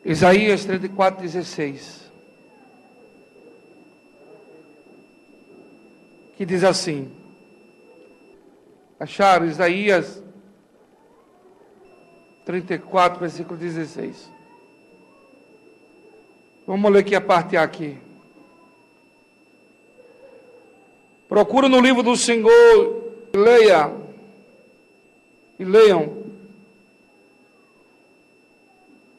Isaías 34:16, que diz assim, acharam? Isaías 34, versículo 16. Vamos ler aqui a parte A aqui. Procura no livro do Senhor, leiam.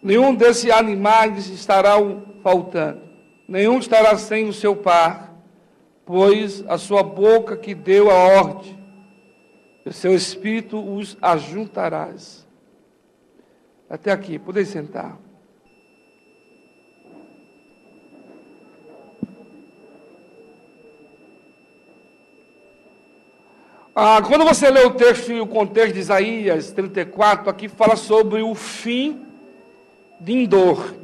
Nenhum desses animais estará faltando, nenhum estará sem o seu par, pois a sua boca que deu a ordem, o seu espírito os ajuntarás. Até aqui, podem sentar. Quando você lê o texto e o contexto de Isaías 34, aqui fala sobre o fim de Endor.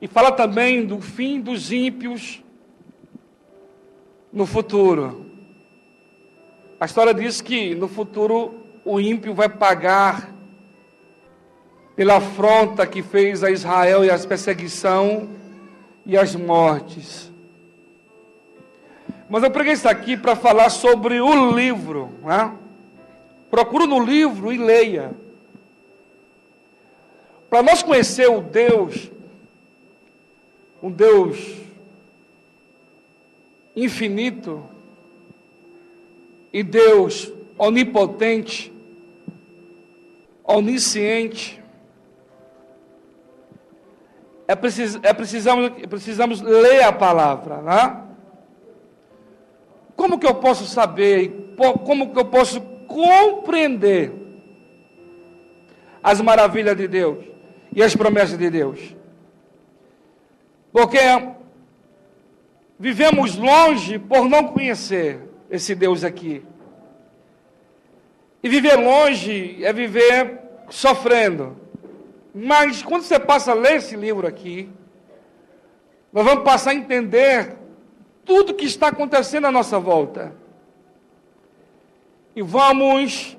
E fala também do fim dos ímpios no futuro. A história diz que no futuro o ímpio vai pagar pela afronta que fez a Israel e as perseguição e as mortes. Mas eu preguei isso aqui para falar sobre o livro, né? Procura no livro e leia. Para nós conhecer o Deus, um Deus infinito e Deus onipotente, onisciente, precisamos ler a palavra, né? Como que eu posso saber, como que eu posso compreender as maravilhas de Deus e as promessas de Deus? Porque vivemos longe por não conhecer esse Deus aqui. E viver longe é viver sofrendo. Mas quando você passa a ler esse livro aqui, nós vamos passar a entender tudo que está acontecendo à nossa volta. E vamos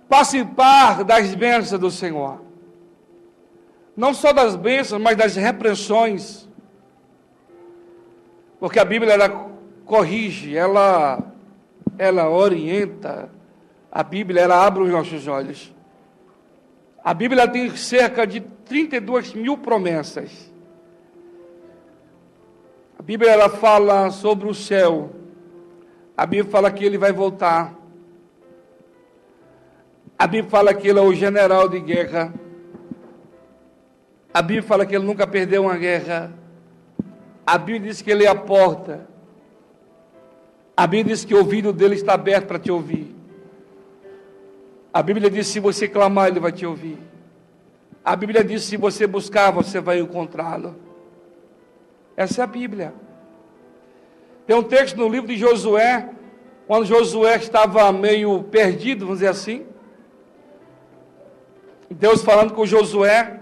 participar das bênçãos do Senhor. Não só das bênçãos, mas das repreensões. Porque a Bíblia, ela corrige, ela orienta. A Bíblia, ela abre os nossos olhos. A Bíblia tem cerca de 32 mil promessas. A Bíblia, ela fala sobre o céu. A Bíblia fala que ele vai voltar. A Bíblia fala que ele é o general de guerra. A Bíblia fala que ele nunca perdeu uma guerra. A Bíblia diz que ele é a porta. A Bíblia diz que o ouvido dele está aberto para te ouvir. A Bíblia diz que se você clamar, ele vai te ouvir. A Bíblia diz que se você buscar, você vai encontrá-lo. Essa é a Bíblia. Tem um texto no livro de Josué, quando Josué estava meio perdido, vamos dizer assim. Deus falando com Josué,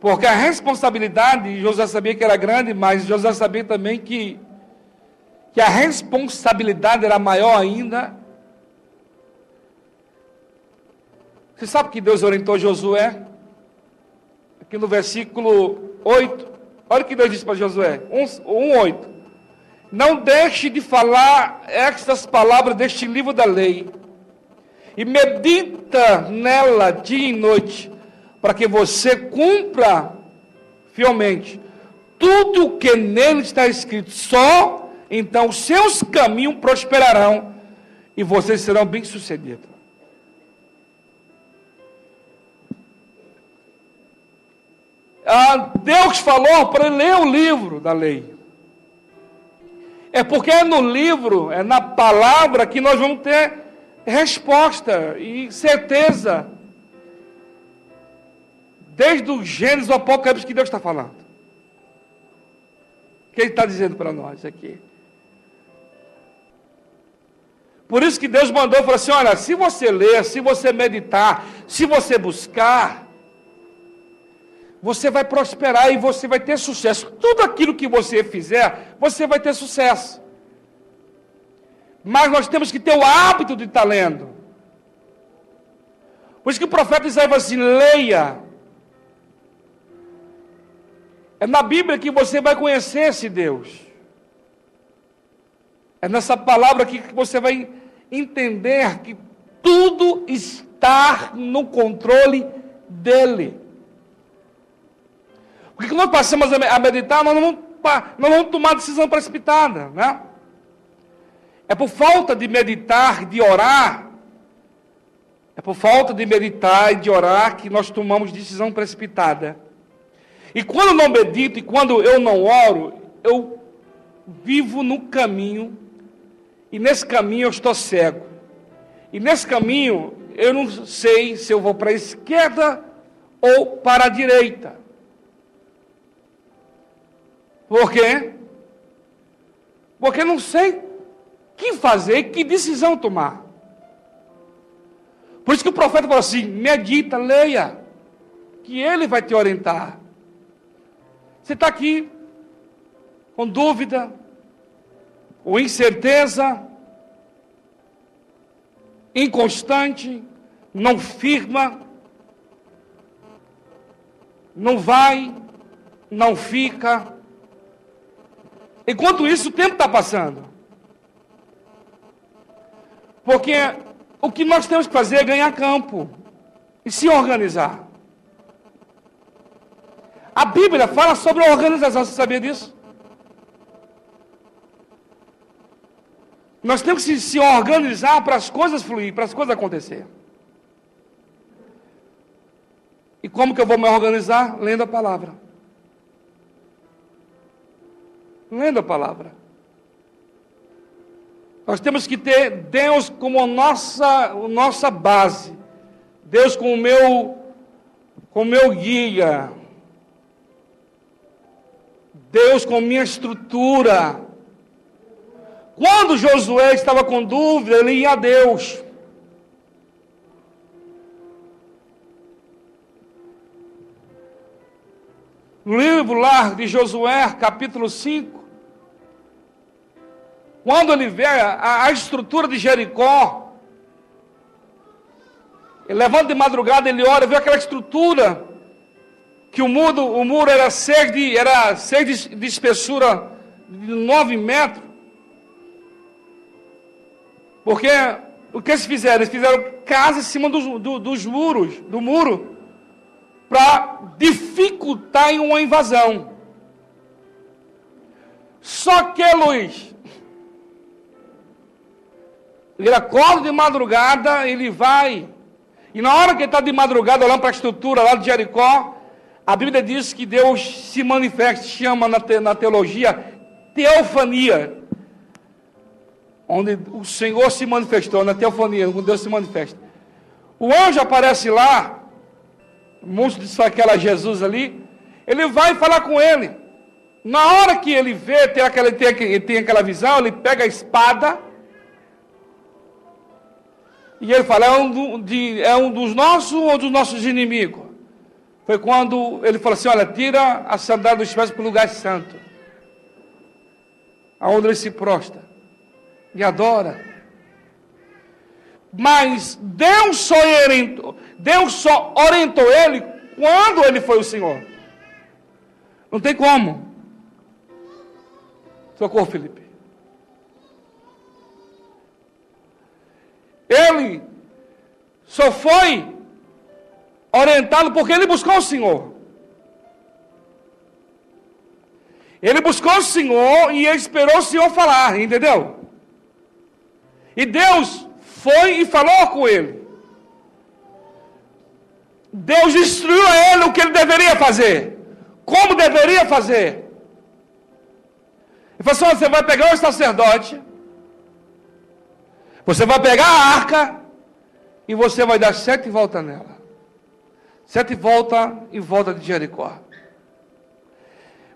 porque a responsabilidade, Josué sabia que era grande, mas Josué sabia também que a responsabilidade era maior ainda. Você sabe que Deus orientou Josué? Aqui no versículo 8, olha o que Deus disse para Josué, 1:8. Não deixe de falar estas palavras deste livro da lei, e medita nela dia e noite, para que você cumpra fielmente tudo o que nele está escrito. Só então os seus caminhos prosperarão e vocês serão bem-sucedidos. Deus falou para ele ler o livro da lei. É porque é no livro, é na palavra que nós vamos ter resposta e certeza. Desde o Gênesis ao Apocalipse que Deus está falando. O que Ele está dizendo para nós aqui? Por isso que Deus mandou e falou assim: olha, se você ler, se você meditar, se você buscar, você vai prosperar e você vai ter sucesso. Tudo aquilo que você fizer, você vai ter sucesso. Mas nós temos que ter o hábito de estar lendo. Por isso que o profeta Isaías fala assim, leia. É na Bíblia que você vai conhecer esse Deus. É nessa palavra aqui que você vai entender que tudo está no controle dele. Porque quando nós passamos a meditar, nós não vamos tomar decisão precipitada, né? É por falta de meditar, de orar, é por falta de meditar e de orar que nós tomamos decisão precipitada. E quando eu não medito e quando eu não oro, eu vivo no caminho, e nesse caminho eu estou cego. E nesse caminho eu não sei se eu vou para a esquerda ou para a direita. Por quê? Porque eu não sei o que fazer, que decisão tomar. Por isso que o profeta falou assim, medita, leia, que ele vai te orientar. Você está aqui com dúvida, ou incerteza, inconstante, não firma, não vai, não fica. Enquanto isso, o tempo está passando. Porque o que nós temos que fazer é ganhar campo e se organizar. A Bíblia fala sobre a organização, você sabia disso? Nós temos que se organizar para as coisas fluir, para as coisas acontecer. E como que eu vou me organizar? Lendo a palavra. Lendo a palavra. Nós temos que ter Deus como nossa base. Deus como o meu guia. Deus como minha estrutura. Quando Josué estava com dúvida, ele ia a Deus. No livro lá de Josué, capítulo 5, quando ele vê a estrutura de Jericó, ele levanta de madrugada, ele olha, vê aquela estrutura, que o muro era 6 de espessura de 9 metros. Porque o que eles fizeram? Eles fizeram casa em cima dos muros, do muro, para dificultar uma invasão. Só que, Luiz, ele acorda de madrugada, ele vai, e na hora que ele está de madrugada olhando para a estrutura lá de Jericó, a Bíblia diz que Deus se manifesta, chama na teologia, teofania, onde o Senhor se manifestou, na teofania, quando Deus se manifesta. O anjo aparece lá, muitos dizem que era Jesus ali, ele vai falar com ele. Na hora que ele vê, tem aquela visão, ele pega a espada, e ele fala, é um dos nossos ou dos nossos inimigos? Foi quando ele falou assim, olha, tira a sandália dos pés para o lugar santo, aonde ele se prostra e adora. Mas Deus só orientou ele quando ele foi o Senhor. Não tem como. Socorro, Felipe. Ele só foi orientado porque ele buscou o Senhor. Ele buscou o Senhor e ele esperou o Senhor falar, entendeu? E Deus foi e falou com ele. Deus instruiu a ele o que ele deveria fazer, como deveria fazer. Ele falou assim, você vai pegar o sacerdote, você vai pegar a arca e você vai dar 7 voltas nela. 7 voltas em volta de Jericó.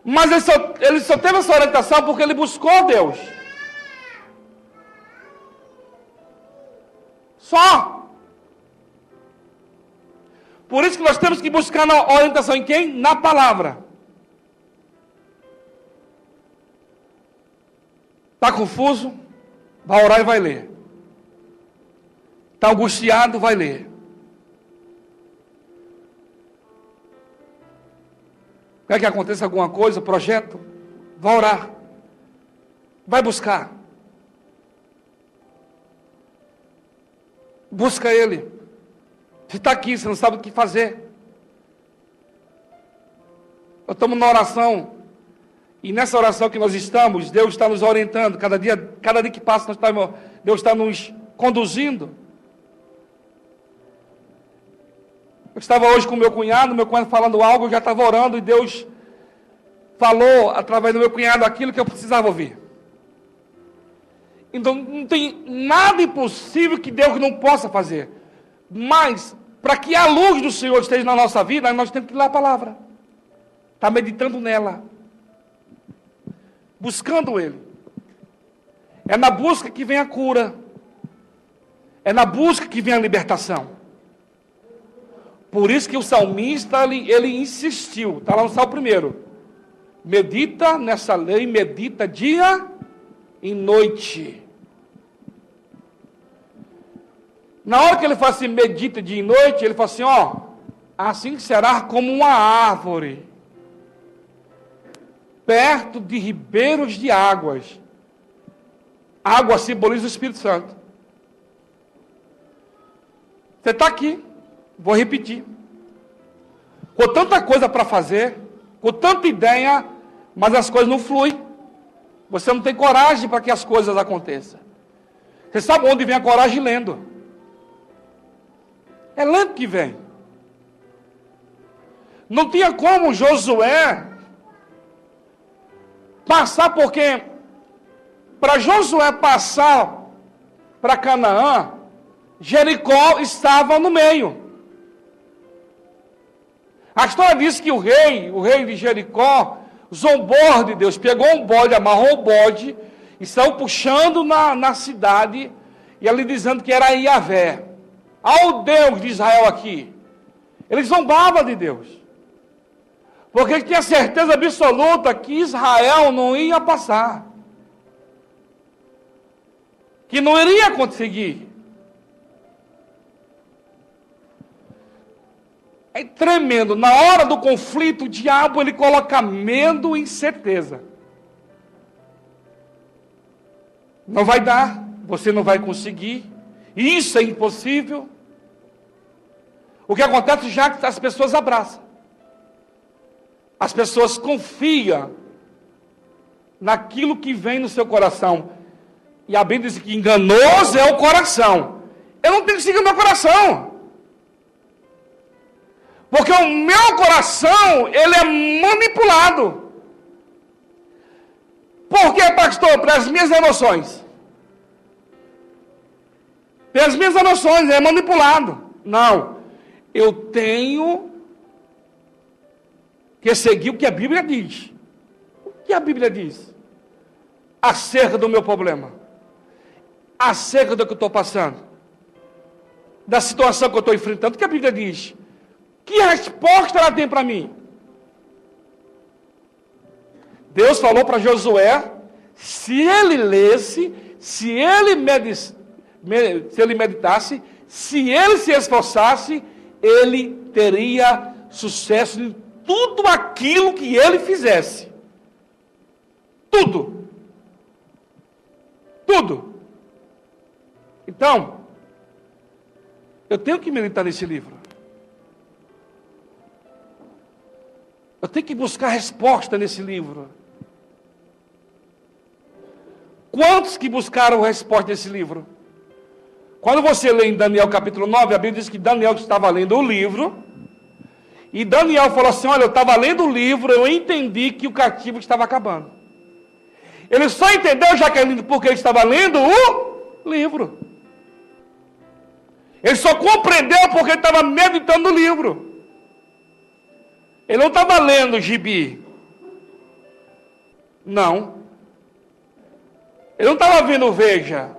Mas ele só teve essa orientação porque ele buscou Deus. Só. Por isso que nós temos que buscar a orientação em quem? Na palavra. Está confuso? Vai orar e vai ler. Está angustiado? Vai ler. Quer que aconteça alguma coisa, projeto? Vai orar. Vai buscar. Busca Ele. Você está aqui, você não sabe o que fazer. Nós estamos na oração. E nessa oração que nós estamos, Deus está nos orientando. Cada dia que passa, Deus está nos conduzindo. Eu estava hoje com meu cunhado falando algo, eu já estava orando e Deus falou através do meu cunhado aquilo que eu precisava ouvir. Então não tem nada impossível que Deus não possa fazer. Mas, para que a luz do Senhor esteja na nossa vida, nós temos que ler a palavra. Estar meditando nela. Buscando Ele. É na busca que vem a cura. É na busca que vem a libertação. Por isso que o salmista, ele insistiu. Está lá no Salmo 1. Medita nessa lei, medita dia e noite. Na hora que ele fala assim, medita dia e noite, ele fala assim, assim será como uma árvore, perto de ribeiros de águas. Água simboliza o Espírito Santo. Você está aqui, vou repetir. Com tanta coisa para fazer, com tanta ideia, mas as coisas não fluem. Você não tem coragem para que as coisas aconteçam. Você sabe onde vem a coragem? Lendo. É lendo que vem. Não tinha como Josué passar, porque para Josué passar para Canaã, Jericó estava no meio. A história diz que o rei de Jericó, zombou de Deus, pegou um bode, amarrou o bode, e saiu puxando na cidade, e ali dizendo que era Iavé. Ao Deus de Israel aqui. Ele zombava de Deus. Porque ele tinha certeza absoluta que Israel não ia passar. Que não iria conseguir. É tremendo. Na hora do conflito, o diabo ele coloca medo e incerteza. Não vai dar. Você não vai conseguir. Isso é impossível. O que acontece já que as pessoas abraçam. As pessoas confiam naquilo que vem no seu coração. E a Bíblia diz que enganoso é o coração. Eu não tenho que seguir o meu coração. Porque o meu coração, ele é manipulado. Por quê, pastor? Pelas minhas emoções. Pelas minhas emoções, é manipulado. Não. Eu tenho que seguir o que a Bíblia diz. O que a Bíblia diz? Acerca do meu problema. Acerca do que eu estou passando. Da situação que eu estou enfrentando. O que a Bíblia diz? Que resposta ela tem para mim? Deus falou para Josué, se ele lesse, se ele meditasse, se ele se esforçasse, ele teria sucesso em tudo aquilo que ele fizesse. Tudo. Tudo. Então, eu tenho que meditar nesse livro. Eu tenho que buscar resposta nesse livro. Quantos que buscaram resposta nesse livro? Quando você lê em Daniel capítulo 9, a Bíblia diz que Daniel estava lendo o livro, e Daniel falou assim, olha, eu estava lendo o livro, eu entendi que o cativo estava acabando. Ele só entendeu, Jaqueline, porque ele estava lendo o livro. Ele só compreendeu porque ele estava meditando no livro. Ele não estava lendo o gibi. Não. Ele não estava vendo Veja.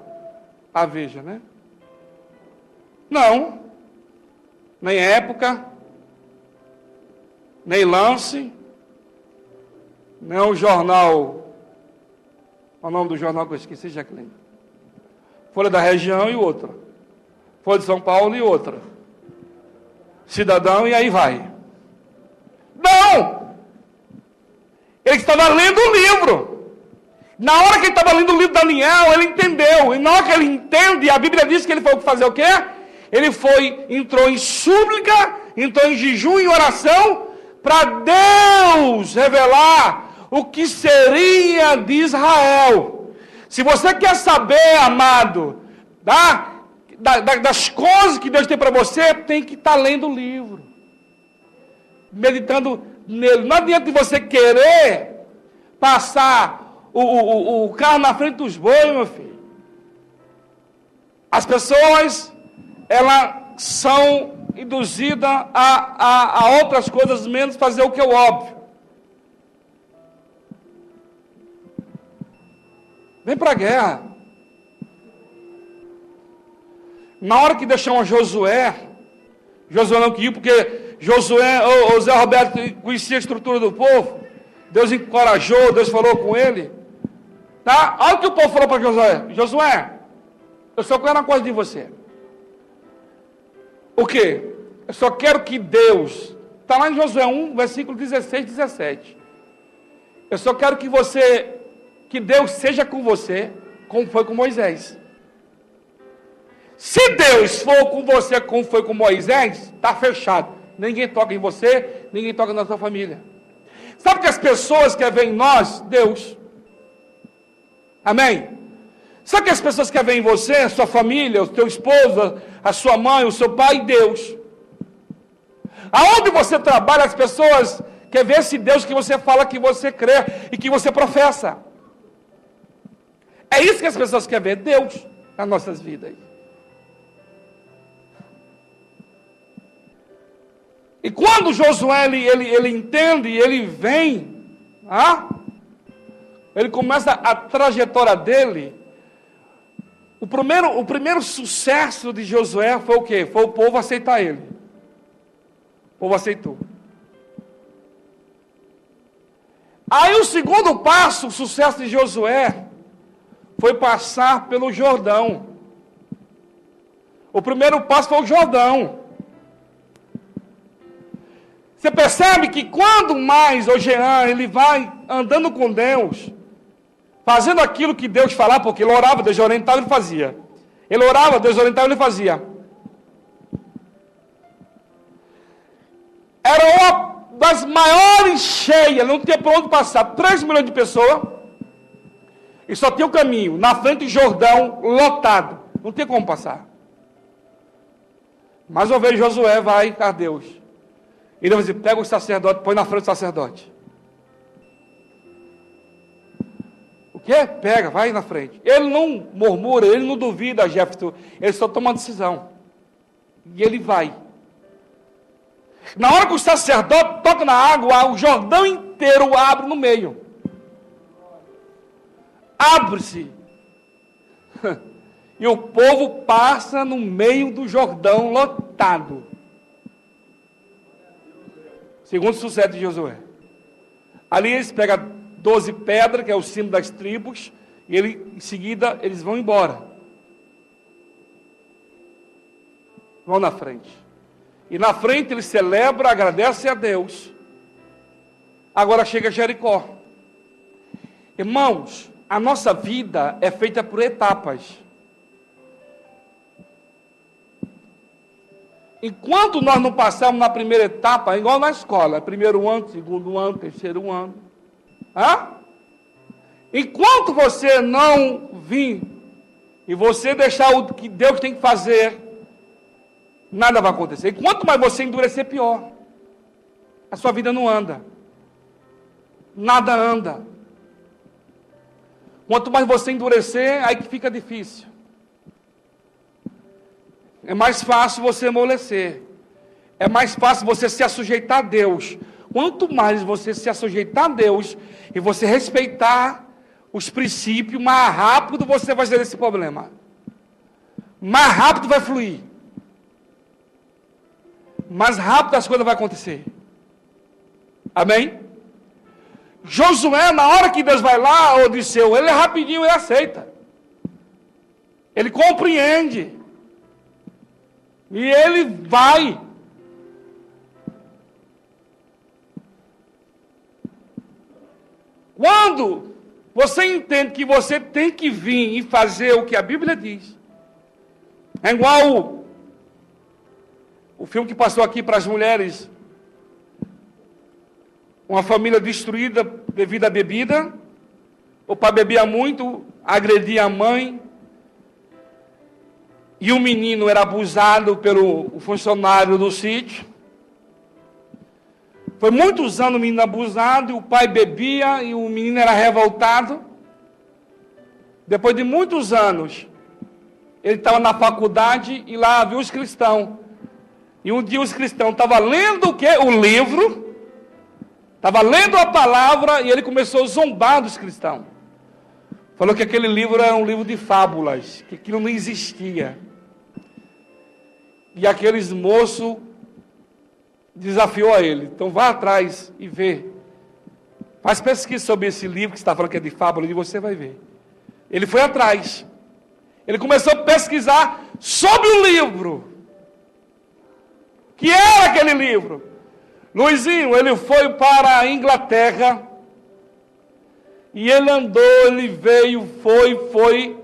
A Veja, né? Não. Nem Época. Nem Lance. Nem o jornal. Qual é o nome do jornal que eu esqueci, Jacqueline? Folha da Região e outra. Folha de São Paulo e outra. Cidadão e aí vai. Não! Ele estava lendo o livro. Na hora que ele estava lendo o livro de Daniel, ele entendeu. E na hora que ele entende, a Bíblia diz que ele foi fazer o quê? Ele entrou em súplica, entrou em jejum e oração, para Deus revelar o que seria de Israel. Se você quer saber, amado, das coisas que Deus tem para você, tem que estar lendo o livro, meditando nele. Não adianta você querer passar o carro na frente dos bois, meu filho. As pessoas, elas são induzidas a outras coisas, menos fazer o que é o óbvio. Vem para a guerra. Na hora que deixaram Josué não quis, porque Josué, o Zé Roberto conhecia a estrutura do povo. Deus encorajou, Deus falou com ele. Tá? Olha o que o povo falou para Josué. Josué, eu só quero uma coisa de você. O quê? Eu só quero que Deus, está lá em Josué 1, versículo 16, 17. Eu só quero que Deus seja com você, como foi com Moisés. Se Deus for com você como foi com Moisés, está fechado. Ninguém toca em você, ninguém toca na sua família. Sabe que as pessoas querem ver em nós? Deus. Amém? Sabe que as pessoas querem ver em você, a sua família, o teu esposo, a sua mãe, o seu pai? Deus. Aonde você trabalha, as pessoas querem ver esse Deus que você fala que você crê e que você professa. É isso que as pessoas querem ver, Deus, nas nossas vidas. E quando Josué, ele entende, ele vem, ele começa a trajetória dele. O primeiro sucesso de Josué foi o quê? Foi o povo aceitar ele. O povo aceitou. Aí o segundo passo, o sucesso de Josué, foi passar pelo Jordão. O primeiro passo foi o Jordão. Você percebe que quando mais o Jean, ele vai andando com Deus, fazendo aquilo que Deus falava, porque ele orava, Deus orientava, ele fazia. Ele orava, Deus orientava, ele fazia. Era uma das maiores cheias, não tinha por onde passar, 3 milhões de pessoas, e só tinha o caminho, na frente do Jordão, lotado, não tinha como passar. Mas eu vejo Josué, vai a Deus. E Deus diz, pega o sacerdote, põe na frente do sacerdote. O quê? Pega, vai na frente. Ele não murmura, ele não duvida, Jefferson. Ele só toma uma decisão. E ele vai. Na hora que o sacerdote toca na água, o Jordão inteiro abre no meio. Abre-se. E o povo passa no meio do Jordão lotado. Segundo sucesso de Josué. Ali eles pegam 12 pedras, que é o símbolo das tribos, e em seguida eles vão embora. Vão na frente. E na frente eles celebram, agradecem a Deus. Agora chega Jericó. Irmãos, a nossa vida é feita por etapas. Enquanto nós não passamos na primeira etapa, igual na escola, primeiro ano, segundo ano, terceiro ano. Enquanto você não vir e você deixar o que Deus tem que fazer, nada vai acontecer. E quanto mais você endurecer, pior. A sua vida não anda. Nada anda. Quanto mais você endurecer, aí que fica difícil. É mais fácil você amolecer. É mais fácil você se assujeitar a Deus. Quanto mais você se assujeitar a Deus e você respeitar os princípios, mais rápido você vai sair desse problema. Mais rápido vai fluir. Mais rápido as coisas vão acontecer. Amém? Josué, na hora que Deus vai lá, Odisseu, ele é rapidinho, ele aceita. Ele compreende. E ele vai. Quando você entende que você tem que vir e fazer o que a Bíblia diz, é igual o filme que passou aqui para as mulheres, uma família destruída devido à bebida, o pai bebia muito, agredia a mãe, e o menino era abusado pelo funcionário do sítio. Foi muitos anos o menino abusado, e o pai bebia, e o menino era revoltado. Depois de muitos anos, ele estava na faculdade, e lá viu os cristãos. E um dia os cristãos estavam lendo o quê? O livro, estava lendo a palavra, e ele começou a zombar dos cristãos. Falou que aquele livro era um livro de fábulas, que aquilo não existia. E aqueles moços desafiou a ele. Então vá atrás e vê. Faz pesquisa sobre esse livro que você está falando que é de fábula, e você vai ver. Ele foi atrás. Ele começou a pesquisar sobre o livro. Que era aquele livro? Luizinho, ele foi para a Inglaterra. E ele andou, ele veio, foi.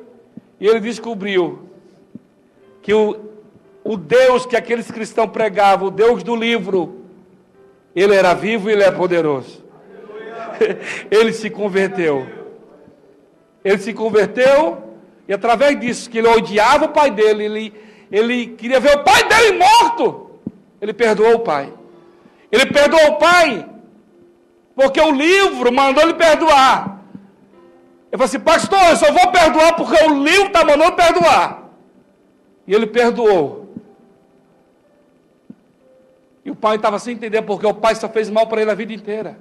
E ele descobriu que o Deus que aqueles cristãos pregavam, o Deus do livro, ele era vivo e ele é poderoso. Ele se converteu. Ele se converteu, e através disso, que ele odiava o pai dele, ele queria ver o pai dele morto. Ele perdoou o pai. Ele perdoou o pai, porque o livro mandou ele perdoar. Ele falou assim: pastor, eu só vou perdoar porque o livro está mandando perdoar. E ele perdoou. E o pai estava sem entender, porque o pai só fez mal para ele a vida inteira.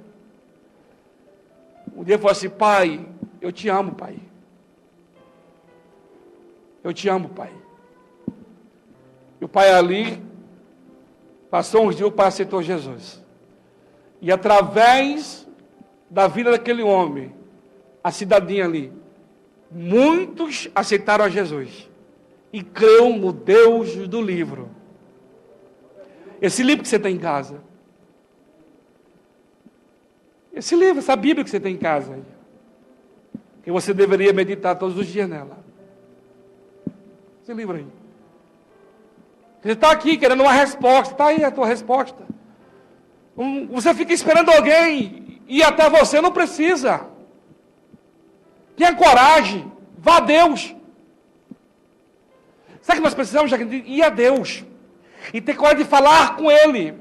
Um dia ele falou assim: pai, eu te amo, pai. Eu te amo, pai. E o pai ali, passou uns dias, o pai aceitou Jesus. E através da vida daquele homem, a cidadinha ali, muitos aceitaram a Jesus. E creu no Deus do livro. Esse livro que você tem em casa. Esse livro, essa Bíblia que você tem em casa. Que você deveria meditar todos os dias nela. Esse livro aí. Você está aqui querendo uma resposta. Está aí a tua resposta. Você fica esperando alguém ir até você, não precisa. Tenha coragem. Vá a Deus. Sabe o que nós precisamos? Ir a Deus. E ter coragem de falar com Ele.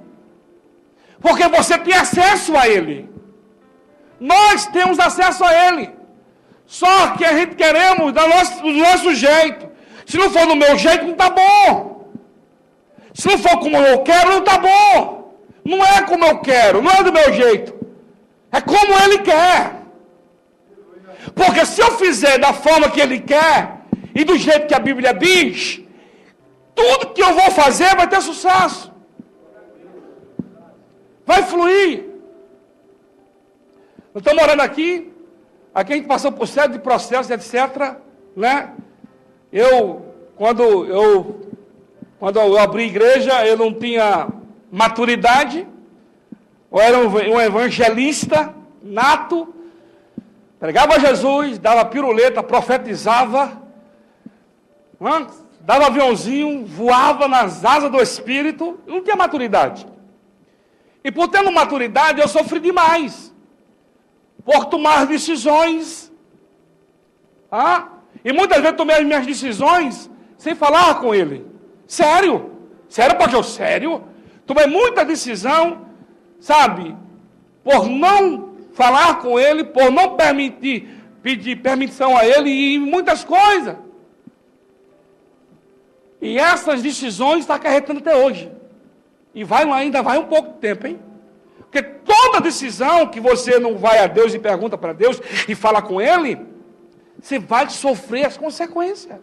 Porque você tem acesso a Ele. Nós temos acesso a Ele. Só que a gente queremos do nosso jeito. Se não for do meu jeito, não está bom. Se não for como eu quero, não está bom. Não é como eu quero, não é do meu jeito. É como Ele quer. Porque se eu fizer da forma que Ele quer, e do jeito que a Bíblia diz, tudo que eu vou fazer vai ter sucesso. Vai fluir. Eu estou morando aqui a gente passou por série de processos, etc. Né? Quando eu abri igreja, eu não tinha maturidade. Eu era um evangelista nato. Pregava Jesus, dava piruleta, profetizava. Dava aviãozinho, voava nas asas do Espírito. Eu não tinha maturidade. E por ter maturidade, eu sofri demais. Por tomar decisões. E muitas vezes tomei as minhas decisões sem falar com ele. Sério. Sério, pastor? Sério. Tomei muita decisão, sabe? Por não falar com ele, por não pedir permissão a ele e muitas coisas. E essas decisões estão acarretando até hoje. E ainda vai um pouco de tempo, hein? Porque toda decisão que você não vai a Deus e pergunta para Deus e fala com Ele, você vai sofrer as consequências.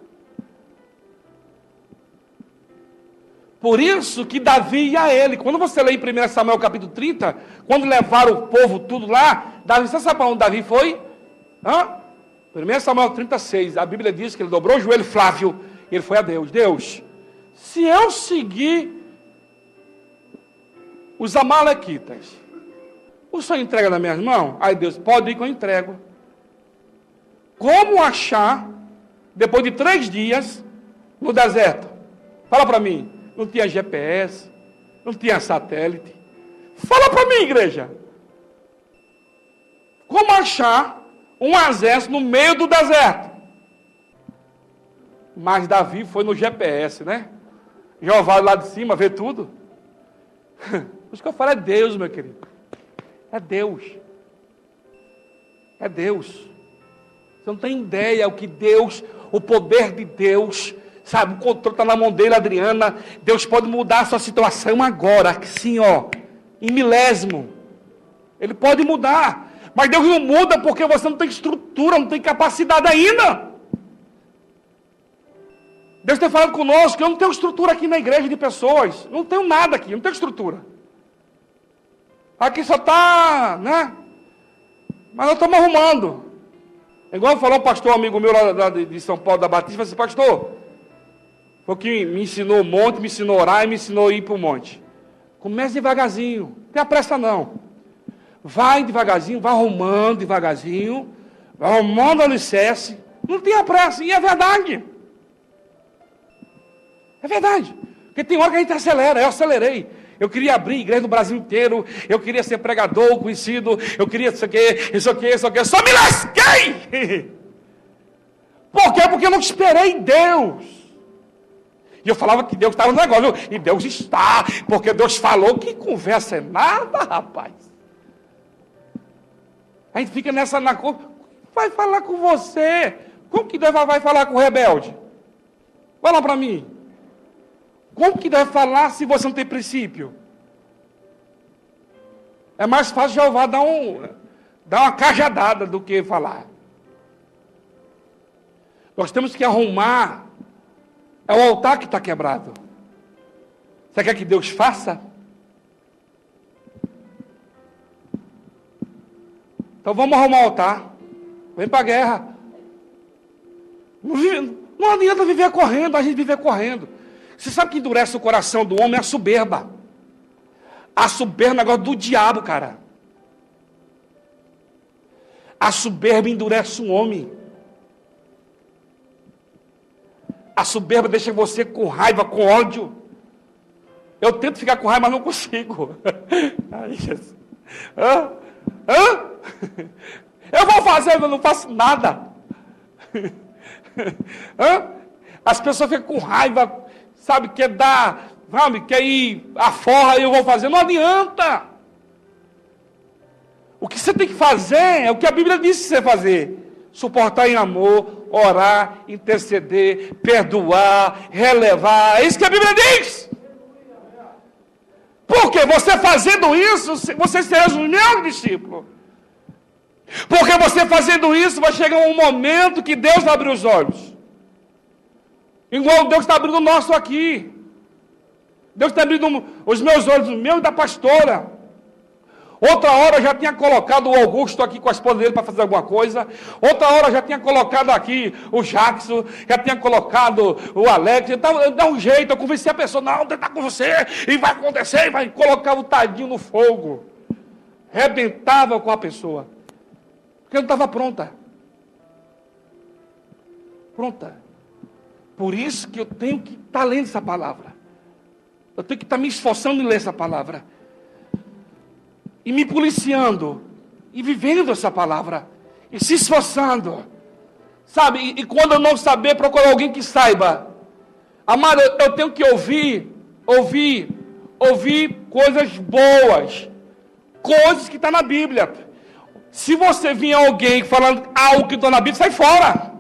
Por isso que Davi ia a ele. Quando você lê em 1 Samuel capítulo 30, quando levaram o povo tudo lá, Davi, você sabe para onde Davi foi? 1 Samuel 36, a Bíblia diz que ele dobrou o joelho, Flávio, e ele foi a Deus. Deus, se eu seguir os amalequitas, o senhor entrega nas minhas mãos? Aí Deus, pode ir que eu entrego. Como achar, depois de 3 dias, no deserto? Fala para mim. Não tinha GPS, não tinha satélite. Fala para mim, igreja. Como achar um exército no meio do deserto? Mas Davi foi no GPS, né? Jeová lá de cima, vê tudo. Por isso que eu falo, é Deus, meu querido. É Deus. É Deus. Você não tem ideia o que Deus, o poder de Deus, sabe, o controle está na mão dele, Adriana. Deus pode mudar a sua situação agora, sim, ó, em milésimo. Ele pode mudar. Mas Deus não muda porque você não tem estrutura, não tem capacidade ainda. Deus tem falado conosco, eu não tenho estrutura aqui na igreja de pessoas. Não tenho nada aqui, não tenho estrutura. Aqui só está, né? Mas nós estamos arrumando. Igual falou um pastor amigo meu lá de São Paulo, da Batista, falou assim, pastor, foi que me ensinou um monte, me ensinou a orar e me ensinou a ir para o monte. Comece devagarzinho, não tenha pressa não. Vai devagarzinho, vai arrumando devagarzinho, vai arrumando o alicerce, não tenha pressa, e é verdade. É verdade, porque tem hora que a gente acelera, eu acelerei. Eu queria abrir igreja no Brasil inteiro, eu queria ser pregador, conhecido, eu queria isso aqui, só me lasquei! Por quê? Porque eu não esperei Deus. E eu falava que Deus estava no negócio, viu? E Deus está, porque Deus falou, que conversa é nada, rapaz. A gente fica nessa, vai falar com você, como que Deus vai falar com o rebelde? Fala para mim. Como que deve falar se você não tem princípio? É mais fácil Jeová dar uma cajadada do que falar. Nós temos que arrumar. É o altar que está quebrado. Você quer que Deus faça? Então vamos arrumar o altar. Vem para a guerra. Não adianta viver correndo, a gente viver correndo. Você sabe que endurece o coração do homem? É a soberba. A soberba é um negócio do diabo, cara. A soberba endurece um homem. A soberba deixa você com raiva, com ódio. Eu tento ficar com raiva, mas não consigo. Ai, Jesus. Eu vou fazer, eu não faço nada. As pessoas ficam com raiva, sabe, quer dar, sabe, quer ir a forra e eu vou fazer. Não adianta. O que você tem que fazer é o que a Bíblia diz que você fazer. Suportar em amor, orar, interceder, perdoar, relevar. É isso que a Bíblia diz. Porque você fazendo isso, você será o meu discípulo. Porque você fazendo isso, vai chegar um momento que Deus vai abrir os olhos. Igual Deus está abrindo o nosso aqui. Deus está abrindo os meus olhos, o meu e da pastora. Outra hora eu já tinha colocado o Augusto aqui com a esposa dele para fazer alguma coisa. Outra hora eu já tinha colocado aqui o Jackson, já tinha colocado o Alex. Então, dá um jeito, eu convenci a pessoa, não, Deus está com você, e vai acontecer, e vai colocar o tadinho no fogo. Rebentava com a pessoa. Porque não estava pronta. Pronta. Por isso que eu tenho que estar lendo essa palavra. Eu tenho que estar me esforçando em ler essa palavra. E me policiando. E vivendo essa palavra. E se esforçando. Sabe? E quando eu não saber, procurar alguém que saiba. Amado, eu tenho que ouvir coisas boas. Coisas que estão na Bíblia. Se você vir alguém falando algo que está na Bíblia, sai fora.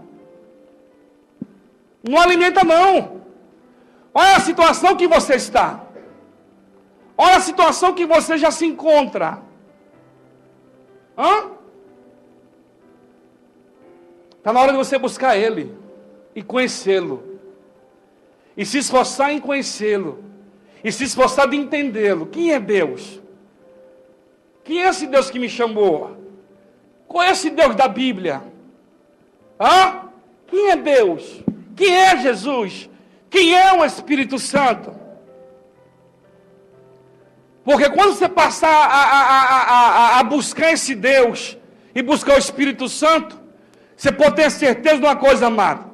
Não alimenta não. Olha a situação que você está. Olha a situação que você já se encontra. Está na hora de você buscar Ele. E conhecê-lo. E se esforçar em conhecê-lo. E se esforçar de entendê-lo. Quem é Deus? Quem é esse Deus que me chamou? Qual é esse Deus da Bíblia? Quem é Deus? Quem é Jesus? Quem é o Espírito Santo? Porque quando você passar a buscar esse Deus e buscar o Espírito Santo, você pode ter certeza de uma coisa, amado.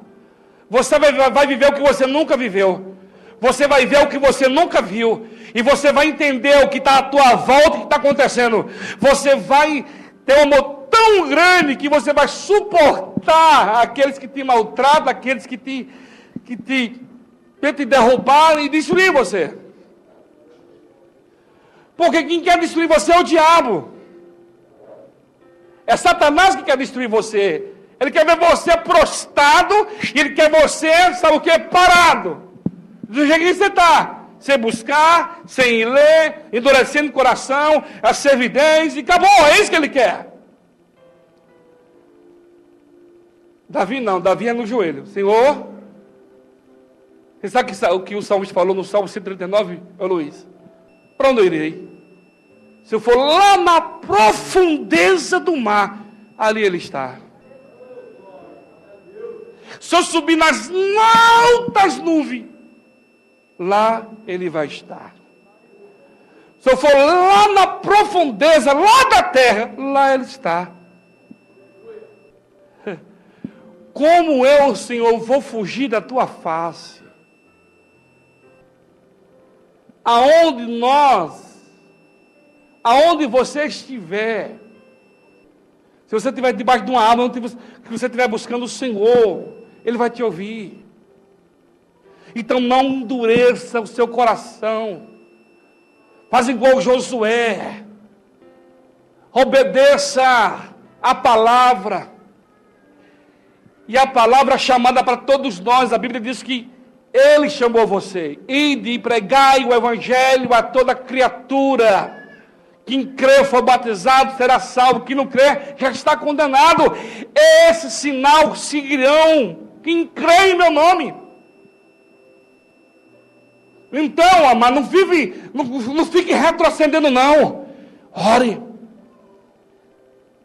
Você vai viver o que você nunca viveu. Você vai ver o que você nunca viu. E você vai entender o que está à tua volta, o que está acontecendo. Você vai ter um amor tão grande que você vai suportar aqueles que te maltratam, aqueles que te tentam derrubar e destruir você. Porque quem quer destruir você é o diabo. É Satanás que quer destruir você. Ele quer ver você prostrado e ele quer você, sabe o que? Parado. Do jeito que você está. Sem buscar, sem ler, endurecendo o coração, a servidez e acabou. É isso que ele quer. Davi não, Davi é no joelho. Senhor, você sabe o que o salmista falou no Salmo 139, ô Luiz? Para onde eu irei? Se eu for lá na profundeza do mar, ali ele está. Se eu subir nas altas nuvens, lá ele vai estar. Se eu for lá na profundeza, lá da terra, lá ele está. Como eu, Senhor, vou fugir da tua face? Aonde você estiver, se você estiver debaixo de uma árvore, que você estiver buscando o Senhor, Ele vai te ouvir. Então não endureça o seu coração. Faz igual Josué. Obedeça a palavra. E a palavra chamada para todos nós, a Bíblia diz que Ele chamou você. Ide e pregai o evangelho a toda criatura. Quem crê for batizado será salvo. Quem não crê já está condenado. Esse sinal seguirão quem crê em meu nome. Então, amado, não fique retrocedendo não. Ore.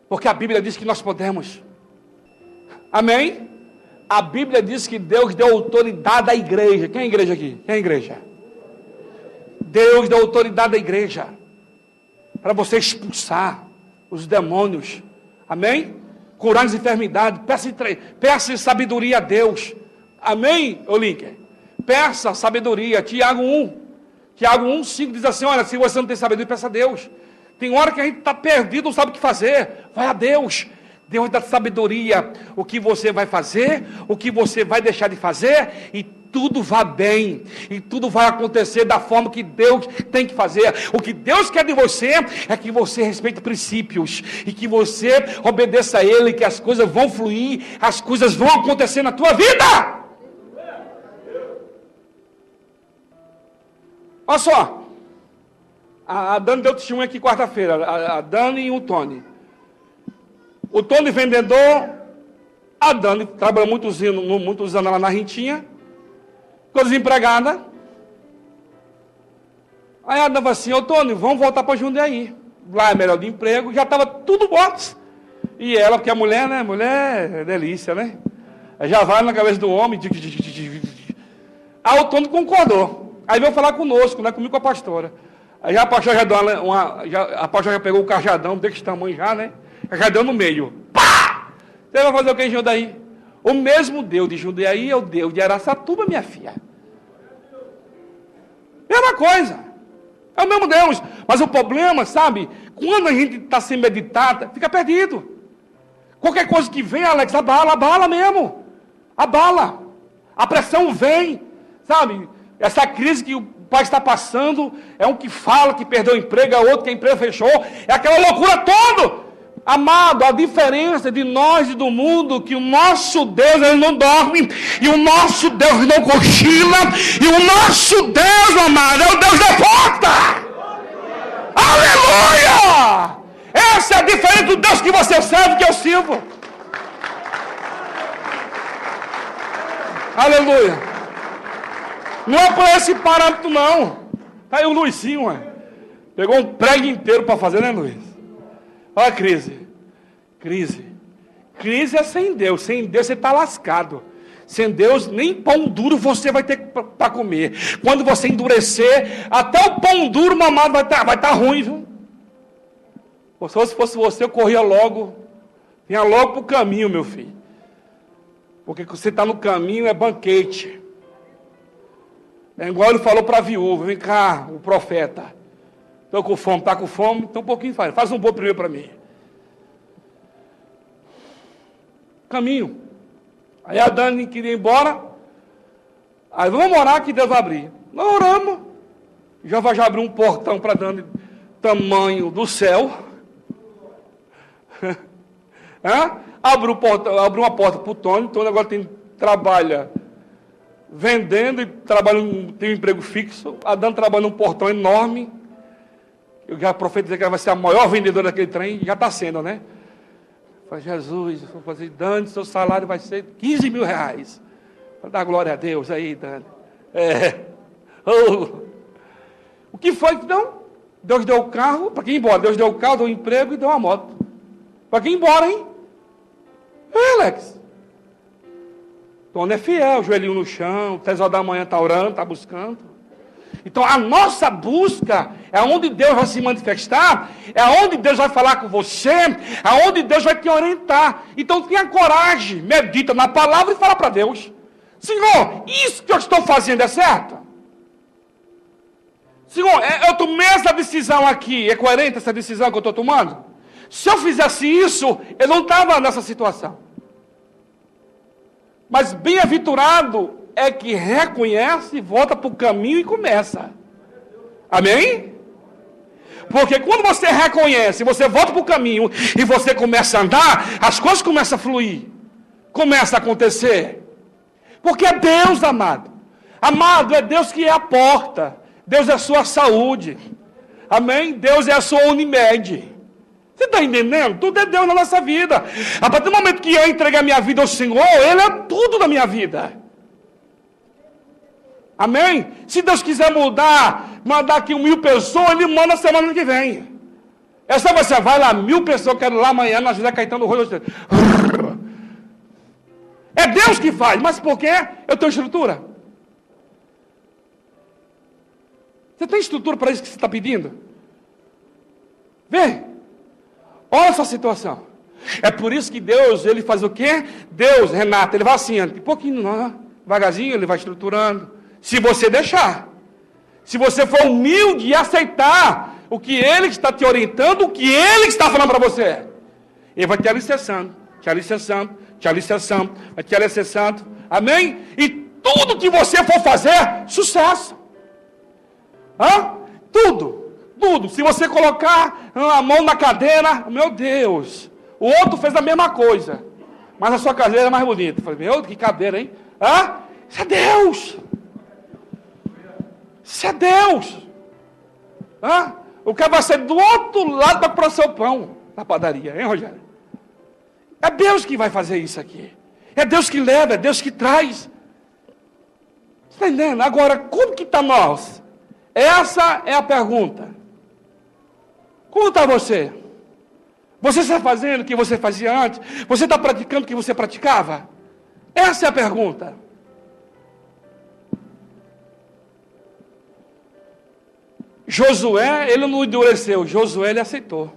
Porque a Bíblia diz que nós podemos. Amém? A Bíblia diz que Deus deu autoridade à igreja. Quem é a igreja aqui? Quem é a igreja? Deus deu autoridade à igreja para você expulsar os demônios. Amém? Curar as enfermidades. Peça sabedoria a Deus. Amém, Olinker? Peça sabedoria. Tiago 1:5 diz assim, olha, se você não tem sabedoria, peça a Deus. Tem hora que a gente está perdido, não sabe o que fazer. Vai a Deus. Deus dá sabedoria, o que você vai fazer, o que você vai deixar de fazer, e tudo vai bem, e tudo vai acontecer da forma que Deus tem que fazer. O que Deus quer de você é que você respeite princípios, e que você obedeça a Ele, que as coisas vão fluir, as coisas vão acontecer na tua vida. Olha só, a Dani deu testemunho aqui quarta-feira, a Dani e o Tony. O Tony vendedor, a Dani trabalhou muitos anos lá na Rentinha, ficou desempregada. Aí a Dani falou assim, ô Tony, vamos voltar para Jundiaí. Lá é melhor de emprego, já estava tudo box. E ela, porque a mulher, né? Mulher é delícia, né? Aí já vai na cabeça do homem. Aí o Tony concordou. Aí veio falar conosco, né? Comigo com a pastora. Aí já a pastora já deu a pastora já pegou o cajadão desse tamanho já, né? Já deu no meio. Pá! Você vai fazer o que em Jundiaí? O mesmo Deus de Jundiaí é o Deus de Araçatuba, minha filha. Mesma coisa. É o mesmo Deus. Mas o problema, sabe? Quando a gente está sem meditar, fica perdido. Qualquer coisa que vem, Alex, abala mesmo. Abala. A pressão vem. Sabe? Essa crise que o pai está passando, é um que fala que perdeu o emprego, é outro que a empresa fechou. É aquela loucura toda. Amado, a diferença de nós e do mundo, que o nosso Deus, ele não dorme, e o nosso Deus não cochila, e o nosso Deus, amado, é o Deus da porta. Aleluia! Essa é a diferença do Deus que você serve, que eu sirvo. Aleluia! Não é por esse parâmetro, não. Tá aí o Luizinho, ué. Pegou um prego inteiro para fazer, né, Luiz? Olha a crise. Crise é sem Deus. Sem Deus você está lascado. Sem Deus, nem pão duro você vai ter para comer. Quando você endurecer, até o pão duro, mamado, vai tá ruim, viu? Se fosse você, eu corria logo. Vinha logo para o caminho, meu filho. Porque você está no caminho, é banquete. É igual ele falou para a viúva: vem cá, o profeta. Estou com fome, está com fome? Então um pouquinho faz um bolo primeiro para mim. Caminho. Aí a Dani queria ir embora. Aí vamos orar que Deus vai abrir. Nós oramos. Já abriu um portão para Dani, tamanho do céu. Abriu uma porta para o Tony. Tony agora trabalha vendendo e tem um emprego fixo. A Dani trabalha num portão enorme. Eu já profetizei que ela vai ser a maior vendedora daquele trem. Já está sendo, né? Falei: Jesus, vou fazer, Dani, seu salário vai ser 15 mil reais. Para dar glória a Deus aí, Dani. O que foi que não? Deus deu o carro, para quem ir embora? Deus deu o carro, deu o emprego e deu a moto. Para quem ir embora, hein? Alex. Tony é fiel, joelhinho no chão, 3 horas da manhã está orando, está buscando. Então a nossa busca é onde Deus vai se manifestar, é onde Deus vai falar com você, é onde Deus vai te orientar. Então tenha coragem, medita na palavra e fala para Deus: Senhor, isso que eu estou fazendo é certo? Senhor, eu tomei essa decisão aqui, é coerente essa decisão que eu estou tomando? Se eu fizesse isso, eu não estava nessa situação. Mas bem-aventurado é que reconhece, volta para o caminho e começa. Amém? Porque quando você reconhece, você volta para o caminho e você começa a andar, as coisas começam a fluir, começa a acontecer. Porque é Deus, amado. Amado, é Deus que é a porta. Deus é a sua saúde. Amém? Deus é a sua Unimed. Você está entendendo? Tudo é Deus na nossa vida. A partir do momento que eu entreguei a minha vida ao Senhor, Ele é tudo na minha vida. Amém? Se Deus quiser mandar aqui 1000 pessoas, Ele manda semana que vem. Essa você vai lá, 1000 pessoas, quero ir lá amanhã na José Caetano do Roio. É Deus que faz, mas por quê? Eu tenho estrutura. Você tem estrutura para isso que você está pedindo? Vê. Olha essa situação. É por isso que Deus, Ele faz o quê? Deus, Renata, Ele vai assim, um pouquinho, devagarzinho, Ele vai estruturando. Se você deixar. Se você for humilde e aceitar o que Ele está te orientando, o que Ele está falando para você. Ele vai te alicerçando, vai te alicerçando. Amém? E tudo que você for fazer, sucesso. Tudo. Se você colocar a mão na cadeira, meu Deus, o outro fez a mesma coisa, mas a sua cadeira é mais bonita. Eu falei: meu, que cadeira, hein? Isso é Deus. Isso é Deus. O cara vai sair do outro lado para comprar seu pão na padaria, hein, Rogério? É Deus que vai fazer isso aqui. É Deus que leva, é Deus que traz. Você está entendendo? Agora, como que está nós? Essa é a pergunta. Como está você? Você está fazendo o que você fazia antes? Você está praticando o que você praticava? Essa é a pergunta. Josué, ele não endureceu. Josué, ele aceitou.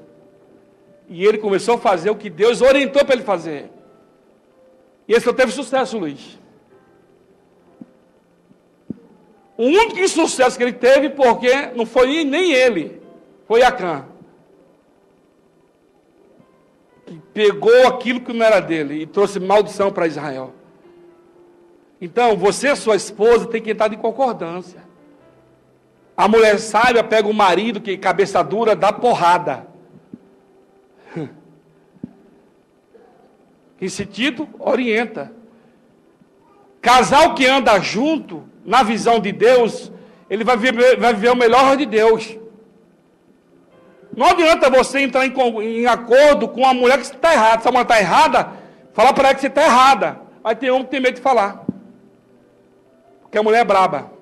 E ele começou a fazer o que Deus orientou para ele fazer. E esse teve sucesso, Luiz. O único sucesso que ele teve, porque não foi nem ele, foi Acã. Que pegou aquilo que não era dele e trouxe maldição para Israel. Então, você e sua esposa tem que entrar em concordância. A mulher sábia pega o marido que cabeça dura, dá porrada. Em sentido, orienta. Casal que anda junto, na visão de Deus, ele vai viver o melhor de Deus. Não adianta você entrar em acordo com a mulher que está errada. Se a mulher está errada, fala para ela que você está errada. Aí tem homem que tem medo de falar. Porque a mulher é braba.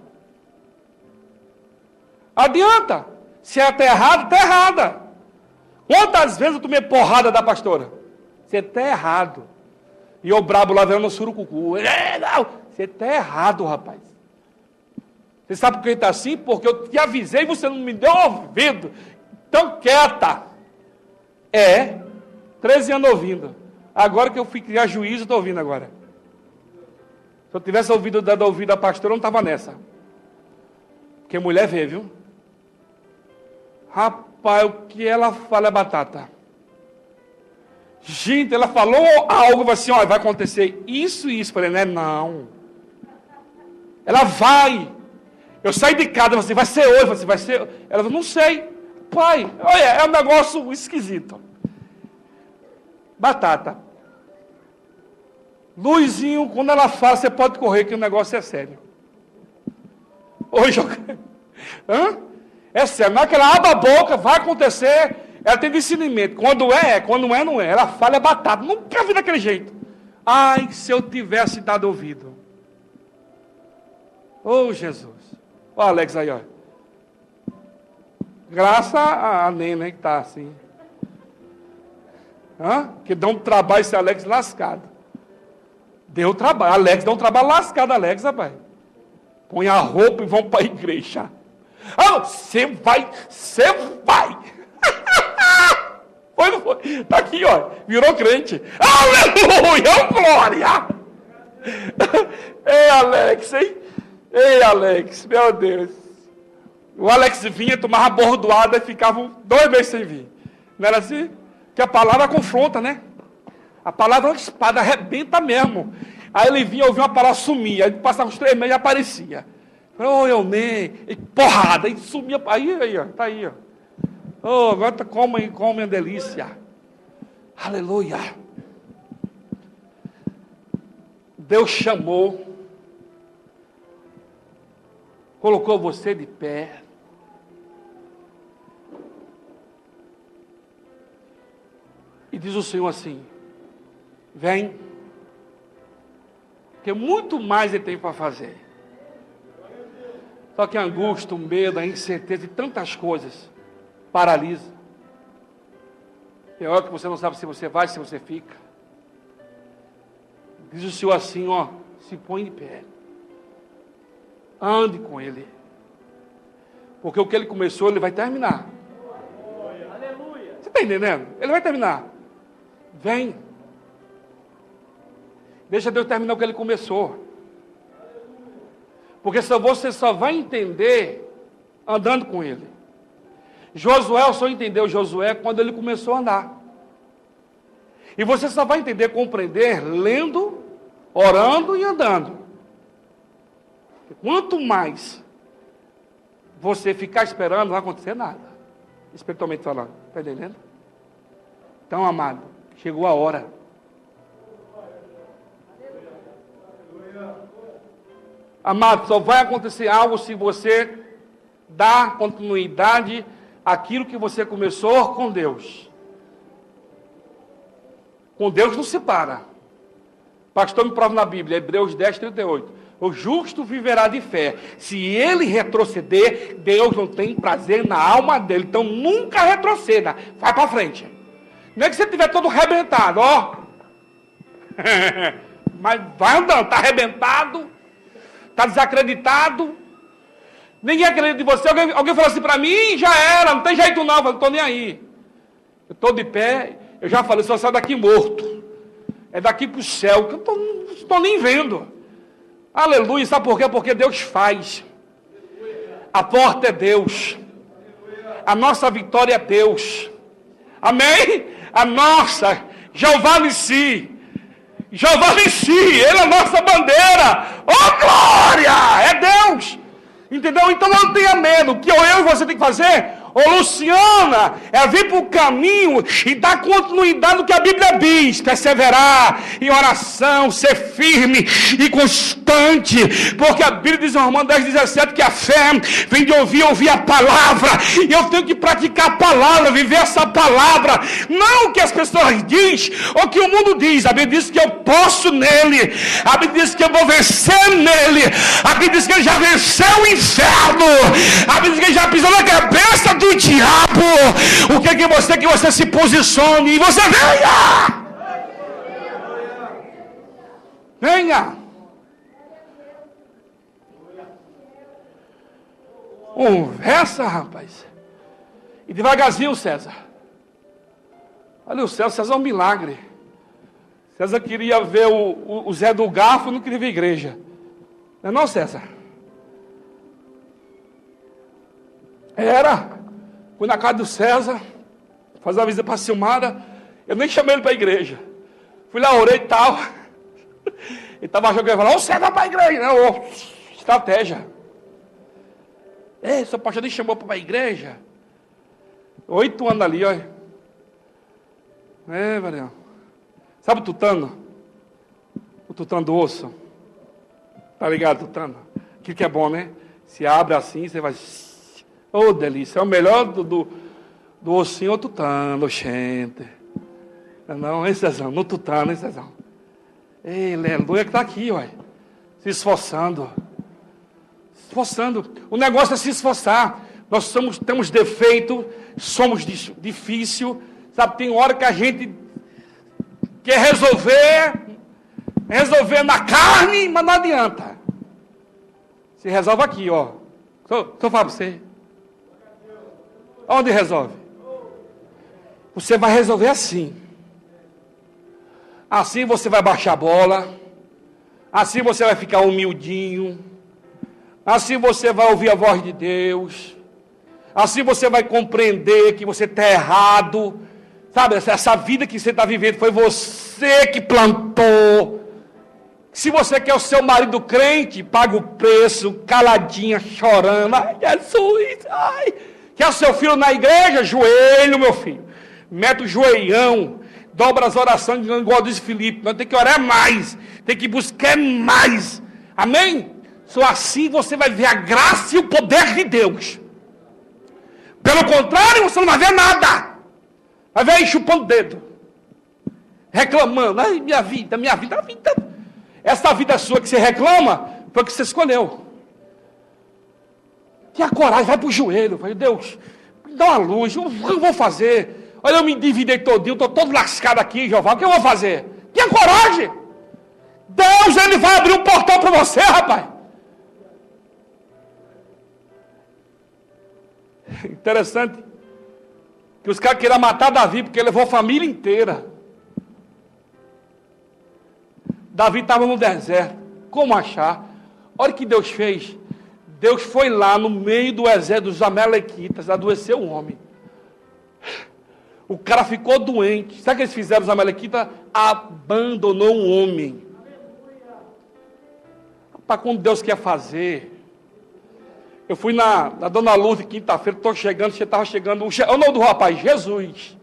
Adianta. Se ela está errada, está errada. Quantas vezes eu tomei porrada da pastora? Você está errado. E eu brabo lá vendo o surucucu. Não, você está errado, rapaz. Você sabe por que ele está assim? Porque eu te avisei e você não me deu ouvido. Então quieta. 13 anos ouvindo. Agora que eu fui criar juízo, estou ouvindo agora. Se eu tivesse dado ouvido à pastora, eu não estava nessa. Porque mulher vê, viu? Rapaz, o que ela fala é batata. Gente, ela falou algo assim, olha, vai acontecer isso e isso. Eu falei, não. Ela vai. Eu saí de casa, você vai ser hoje, você vai ser. Ela falou, não sei. Pai, olha, é um negócio esquisito. Batata. Luizinho, quando ela fala, você pode correr, que o negócio é sério. Hoje eu... É sério, na hora que ela abre a boca, vai acontecer. Ela tem discernimento. Quando não é, não é. Ela fala é batata. Nunca vi daquele jeito. Ai, se eu tivesse dado ouvido. Oh, Jesus. Ó, Alex aí, ó. Graças a Nena, que está assim. Que dá um trabalho esse Alex lascado. Deu trabalho. Alex dá um trabalho lascado, Alex, rapaz. Põe a roupa e vão para a igreja. Você vai. Foi, não foi? Está aqui, ó. Virou crente. Aleluia, glória. Ei, Alex, hein? Ei, Alex, meu Deus. O Alex vinha, tomava bordoada e ficava 2 meses sem vir. Não era assim? Que a palavra confronta, né? A palavra é uma espada, arrebenta mesmo. Aí ele vinha, ouvia uma palavra, sumia. Aí passava uns 3 meses e aparecia. Ô, Eunê, e porrada, e sumia. Aí, ó, tá aí, ó. Oh, agora tá come uma delícia. Aleluia. Deus chamou. Colocou você de pé. E diz o Senhor assim: vem, porque muito mais Ele tem para fazer. Só que a angústia, o medo, a incerteza e tantas coisas paralisa. É hora que você não sabe se você vai, se você fica. Diz o Senhor assim, ó, se põe de pé. Ande com Ele. Porque o que Ele começou, Ele vai terminar. Aleluia. Você está entendendo? Ele vai terminar. Vem. Deixa Deus terminar o que Ele começou. Porque você só vai entender andando com Ele. Josué só entendeu Josué quando ele começou a andar. E você só vai entender, compreender, lendo, orando e andando. Quanto mais você ficar esperando, não vai acontecer nada. Espiritualmente falando. Está entendendo? Então, amado, chegou a hora. Amado, só vai acontecer algo se você dá continuidade àquilo que você começou com Deus. Com Deus não se para. Pastor me prova na Bíblia, Hebreus 10, 38. O justo viverá de fé. Se ele retroceder, Deus não tem prazer na alma dele. Então nunca retroceda. Vai para frente. Não é que você estiver todo arrebentado, ó. Mas vai andando, está arrebentado, está desacreditado. Ninguém acredita em você. Alguém falou assim para mim, já era, não tem jeito não. Eu não estou nem aí. Eu estou de pé, eu já falei, só saio daqui morto. É daqui para o céu, que eu não estou nem vendo. Aleluia, sabe por quê? Porque Deus faz. A porta é Deus. A nossa vitória é Deus. Amém? A nossa, Jeová Nissi. Jeová Nissi, Ele é a nossa bandeira. Oh glória, é Deus. Entendeu? Então não tenha medo. O que eu e você tem que fazer? Ô Luciana, é vir para o caminho e dar continuidade no que a Bíblia diz. Perseverar em oração, ser firme e constante. Porque a Bíblia diz em Romanos 10, 17 que a fé vem de ouvir a palavra. E eu tenho que praticar a palavra, viver essa palavra. Não o que as pessoas dizem ou o que o mundo diz. A Bíblia diz que eu posso nele. A Bíblia diz que eu vou vencer nele. A Bíblia diz que ele já venceu o inferno. A Bíblia diz que ele já pisou na cabeça do diabo. O que é que você se posicione e você venha. Venha. Conversa, rapaz. E devagarzinho, César. Olha o César é um milagre. César queria ver o Zé do Garfo, não queria ver a igreja. Não é não, César? Fui na casa do César, fazer uma visita para a Silmara. Eu nem chamei ele para a igreja. Fui lá, orei e tal. Ele estava jogando e falou: ô César, para a igreja. Não, estratégia. Seu pastor nem chamou para a igreja. 8 anos ali, olha. Varião. Sabe o tutano? O tutano do osso. Tá ligado, tutano? Aquilo que é bom, né? Se abre assim, você vai... Ô, delícia. É o melhor do ossinho, o tutano, gente. Não, hein, Cezão? No tutano, hein, Cezão? Ei, aleluia, que está aqui, olha. Se esforçando. O negócio é se esforçar. Nós temos defeito, somos difícil, sabe? Tem hora que a gente quer resolver na carne, mas não adianta. Se resolve aqui, ó. Estou falando para você. Onde resolve? Você vai resolver assim. Assim você vai baixar a bola. Assim você vai ficar humildinho. Assim você vai ouvir a voz de Deus. Assim você vai compreender que você está errado. Sabe, essa vida que você está vivendo foi você que plantou. Se você quer o seu marido crente, paga o preço, caladinha, chorando. Ai, Jesus, ai. Quer o seu filho na igreja? Joelho, meu filho. Mete o joelhão. Dobra as orações, igual diz Filipe. Nós temos que orar mais. Tem que buscar mais. Amém? Só assim você vai ver a graça e o poder de Deus. Pelo contrário, você não vai ver nada. Vai ver aí chupando o dedo. Reclamando. Ai, minha vida. Essa vida sua que você reclama, foi o que você escolheu. Tenha coragem, vai para o joelho. Vai, Deus, me dá uma luz. O que eu vou fazer? Olha, eu me endividei todinho, estou todo lascado aqui, Jeová. O que eu vou fazer? Tenha coragem. Deus, Ele vai abrir um portão para você, rapaz. Interessante que os caras queriam matar Davi porque ele levou a família inteira. Davi estava no deserto. Como achar? Olha o que Deus fez. Deus foi lá no meio do exército dos amalequitas, adoeceu um homem. O cara ficou doente. Sabe o que eles fizeram, os amalequitas? Abandonou um homem. Para quando Deus quer fazer. Eu fui na Dona Lourdes quinta-feira, estou chegando, você estava chegando, o nome do rapaz, Jesus.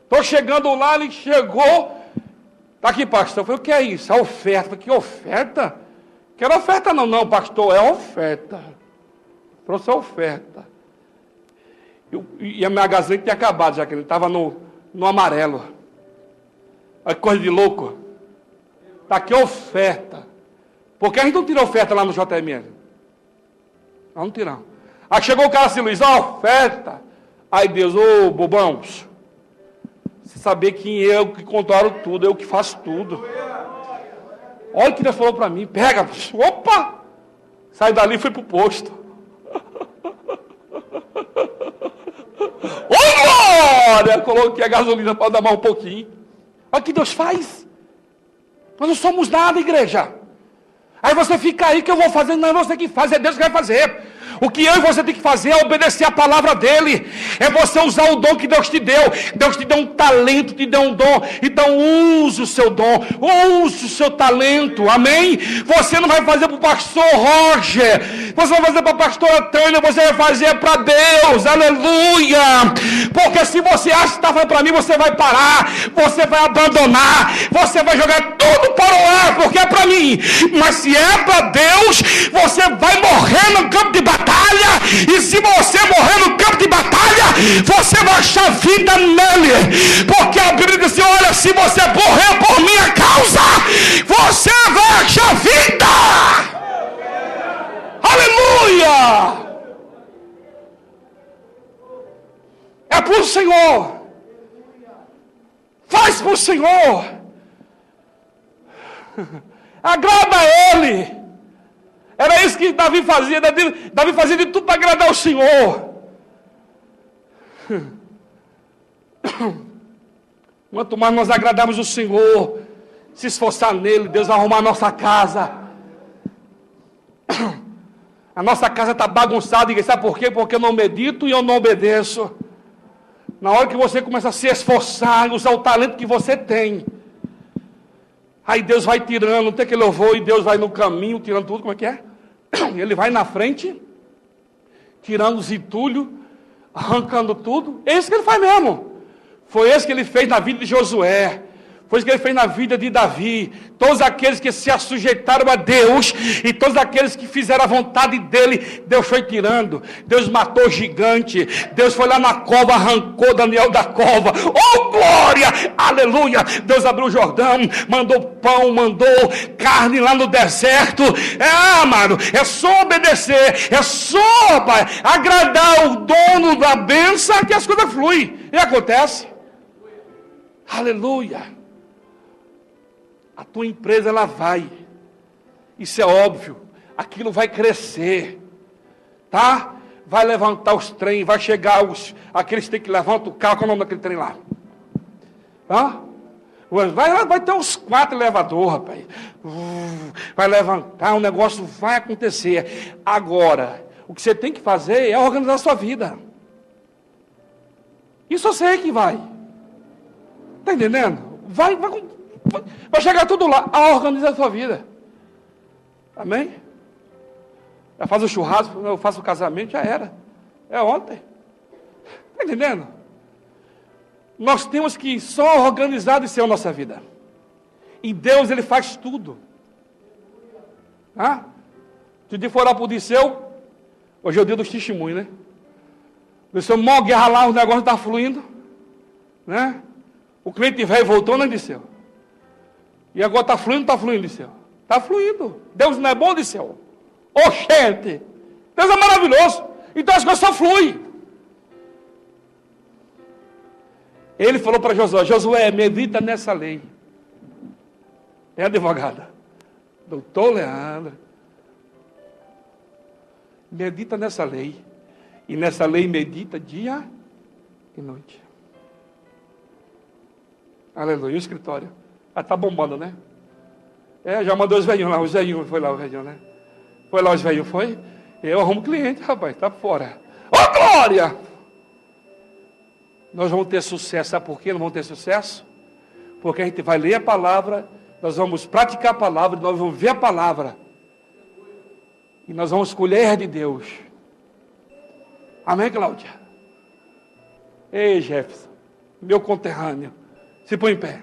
Estou chegando lá, ele chegou, está aqui, pastor. Eu falei, o que é isso? A oferta. Eu falei, que oferta? Quero oferta não, pastor, é oferta. Trouxe a oferta. E a minha gasolina tinha acabado, já que ele estava no amarelo. Olha que coisa de louco. Está aqui a oferta. Por que a gente não tira oferta lá no JML? Não tiramos. Aí chegou o cara assim, Luiz, a oferta. Aí Deus, ô bobão, você sabia que eu que controlo tudo, eu que faço tudo. Olha o que Deus falou para mim, pega, opa! Sai dali e fui para o posto. Ô glória! Coloquei a gasolina para dar mais um pouquinho. Olha o que Deus faz. Nós não somos nada, igreja. Aí você fica aí, que eu vou fazer? Não é você que faz, é Deus que vai fazer. O que eu e você tem que fazer é obedecer a palavra dele. É você usar o dom que Deus te deu. Deus te deu um talento, te deu um dom. Então use o seu dom, use o seu talento. Amém? Você não vai fazer para o pastor Roger, você vai fazer para a pastora Tânia, você vai fazer para Deus. Aleluia! Porque se você acha que está fazendo para mim, você vai parar, você vai abandonar, você vai jogar tudo para o ar, porque é para mim. Mas se é para Deus, você vai morrer no campo de batalha. E se você morrer no campo de batalha, você vai achar vida nele. Porque a Bíblia diz assim, olha, se você morrer por minha causa, você vai achar vida. Aleluia! É para o Senhor. Faz para o Senhor. Agrada a Ele. Era isso que Davi fazia. Davi fazia de tudo para agradar o Senhor. Quanto mais nós agradarmos o Senhor, se esforçar nele, Deus vai arrumar a nossa casa. A nossa casa está bagunçada, e sabe por quê? Porque eu não medito e eu não obedeço. Na hora que você começa a se esforçar, usar o talento que você tem, aí Deus vai tirando, não tem que louvor, e Deus vai no caminho, tirando tudo, como é que é? Ele vai na frente, tirando os entulhos, arrancando tudo. É isso que ele faz mesmo. Foi isso que ele fez na vida de Josué. Foi isso que ele fez na vida de Davi. Todos aqueles que se assujeitaram a Deus, e todos aqueles que fizeram a vontade dele, Deus foi tirando. Deus matou o gigante. Deus foi lá na cova, arrancou Daniel da cova. Oh glória, aleluia. Deus abriu o Jordão, mandou pão, mandou carne lá no deserto. Mano, é só obedecer, é só, pai, agradar o dono da bênção, que as coisas fluem. E acontece. Aleluia. A tua empresa, ela vai. Isso é óbvio. Aquilo vai crescer. Tá? Vai levantar os trens, vai chegar aqueles que levantam o carro, qual é o nome daquele trem lá? Tá? Vai ter uns 4 elevadores, rapaz. Vai levantar, o negócio vai acontecer. Agora, o que você tem que fazer é organizar a sua vida. Isso eu sei que vai. Está entendendo? Vai chegar tudo lá. Organiza a sua vida. Amém? Já faz o churrasco, eu faço o casamento, já era. É ontem. Está entendendo? Nós temos que só organizar e ser a nossa vida. E Deus, Ele faz tudo. Se de for lá para o Disseu, hoje é o dia dos testemunhos, né? O Disseu, mó guerra lá, o negócio está fluindo. Né? O cliente velho voltou, né, Disseu? E agora está fluindo, Disseu? Está fluindo. Deus não é bom, Disseu? Oxente! Deus é maravilhoso. Então as coisas só fluem. Ele falou para Josué, Josué, medita nessa lei. É advogada. Doutor Leandro. Medita nessa lei. E nessa lei medita dia e noite. Aleluia. E o escritório? Está bombando, né? Já mandou os velhinhos lá. Os velhinhos, foi lá o velhinho, né? Foi lá os velhinhos, foi? Eu arrumo cliente, rapaz. Está fora. Ô, glória! Nós vamos ter sucesso. Sabe por quê? Não vamos ter sucesso? Porque a gente vai ler a palavra, nós vamos praticar a palavra, nós vamos ver a palavra. E nós vamos colher de Deus. Amém, Cláudia? Ei, Jefferson, meu conterrâneo, se põe em pé.